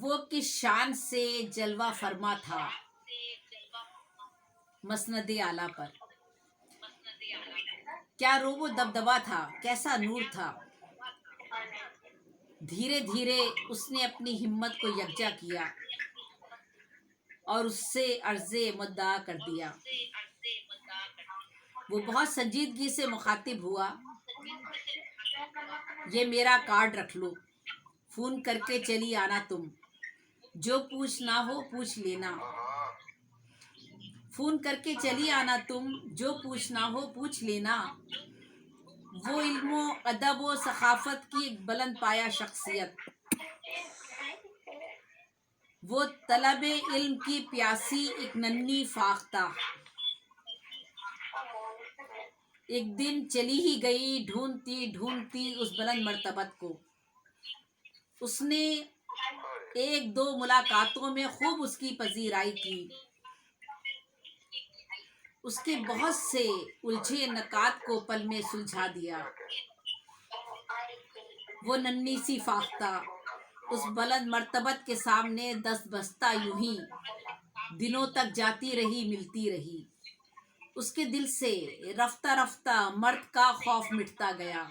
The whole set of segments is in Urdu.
وہ کس شان سے جلوہ فرما تھا مسند اعلیٰ پر، کیا روب و دبدبا تھا، کیسا نور تھا۔ دھیرے دھیرے اس نے اپنی ہمت کو یکجا کیا اور اس سے عرض مدعا کر دیا۔ وہ بہت سنجیدگی سے مخاطب ہوا، یہ میرا کارڈ رکھ لو، فون کر کے چلی آنا تم، جو پوچھنا ہو پوچھ لینا، فون کر کے چلی آنا تم، جو پوچھنا ہو پوچھ لینا۔ وہ علم و ادب و ثقافت کی ایک بلند پایہ شخصیت، وہ طلب علم کی پیاسی ایک ننھی فاختہ، ایک دن چلی ہی گئی ڈھونڈتی ڈھونڈتی اس بلند مرتبت کو۔ اس نے ایک دو ملاقاتوں میں خوب اس کی پذیرائی کی، اس کے بہت سے الجھے نکات کو پل میں سلجھا دیا۔ وہ ننھی سی فاختہ اس بلند مرتبت کے سامنے دست بستہ یوں ہی دنوں تک جاتی رہی، ملتی رہی۔ اس کے دل سے رفتہ رفتہ مرد کا خوف مٹتا گیا،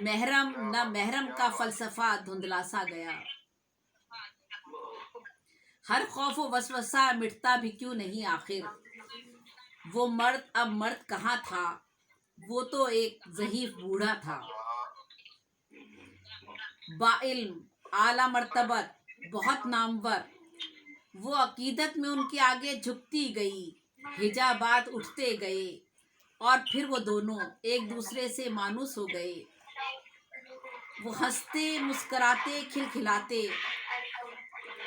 محرم نہ محرم کا فلسفہ دھندلا سا گیا۔ ہر خوف و وسوسہ مٹتا بھی کیوں نہیں آخر، وہ مرد اب مرد کہاں تھا، وہ تو ایک ضعیف بوڑھا تھا، باعلم، اعلیٰ مرتبت، بہت نامور۔ وہ عقیدت میں ان کے آگے جھکتی گئی، حجابات اٹھتے گئے اور پھر وہ دونوں ایک دوسرے سے مانوس ہو گئے۔ وہ ہنستے مسکراتے کھلکھلاتے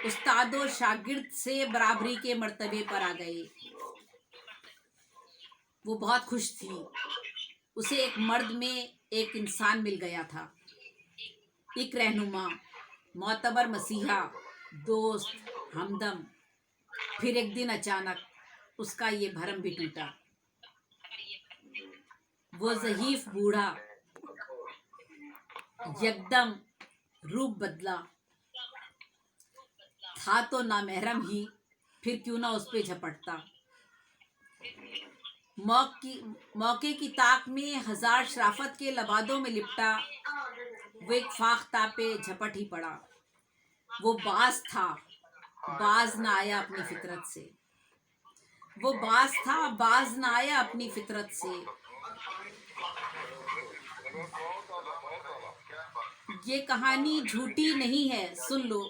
استاد و شاگرد سے برابری کے مرتبے پر آ گئے۔ وہ بہت خوش تھی، اسے ایک مرد میں ایک انسان مل گیا تھا، ایک رہنما، معتبر مسیحا، دوست، ہمدم۔ پھر ایک دن اچانک اس کا یہ بھرم بھی ٹوٹا، وہ ضعیف بوڑھا یکدم روپ بدلا، تھا تو نامحرم ہی، پھر کیوں نہ اس پہ جھپٹتا۔ موقع کی طاق میں ہزار شرافت کے لبادوں میں لپٹا، وہ ایک فاختہ پہ جھپٹ ہی پڑا۔ وہ باز تھا، باز نہ آیا اپنی فطرت سے، وہ باز تھا، باز نہ آیا اپنی فطرت سے۔ یہ کہانی جھوٹی نہیں ہے، سن لو،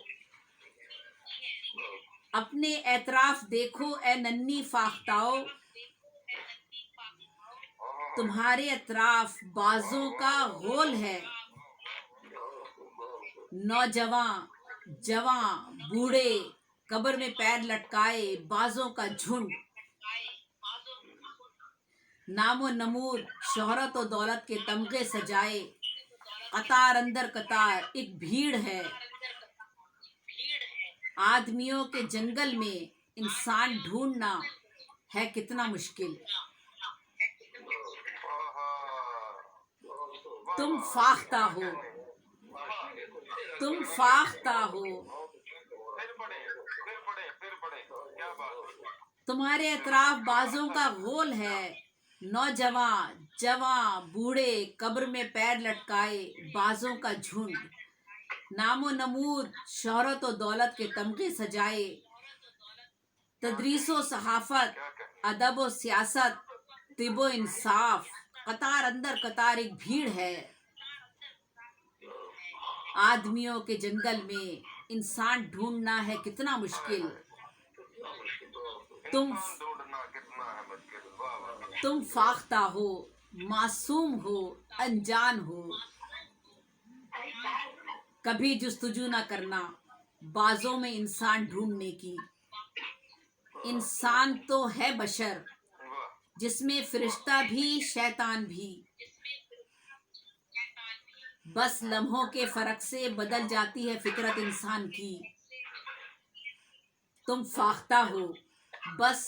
اپنے اطراف دیکھو اے ننھی فاختاؤ، تمہارے اطراف بازوں کا غول ہے، نوجواں، جواں، بوڑھے، قبر میں پیر لٹکائے بازوں کا جھنڈ، نام و نمود، شہرت و دولت کے تمغے سجائے، قطار اندر قطار ایک بھیڑ ہے۔ آدمیوں کے جنگل میں انسان ڈھونڈنا ہے کتنا مشکل۔ تم فاختہ ہو، تم فاختہ ہو، تمہارے اطراف بازوں کا غول ہے، نوجواں، جواں، بوڑھے، قبر میں پیر لٹکائے بازوں کا جھنڈ، نام و نمود، شہرت و دولت کے تمغے سجائے، تدریس و صحافت، ادب و سیاست، طب و انصاف، قطار اندر قطار ایک بھیڑ ہے۔ آدمیوں کے جنگل میں انسان ڈھونڈنا ہے کتنا مشکل۔ تم فاختہ ہو، معصوم ہو، انجان ہو، کبھی جستجو نہ کرنا بازوں میں انسان ڈھونڈنے کی۔ انسان تو ہے بشر، جس میں فرشتہ بھی شیطان بھی، بس لمحوں کے فرق سے بدل جاتی ہے فطرت انسان کی۔ تم فاختہ ہو، بس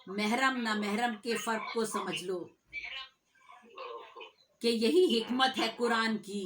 محرم نہ محرم کے فرق کو سمجھ لو کہ یہی حکمت ہے قرآن کی۔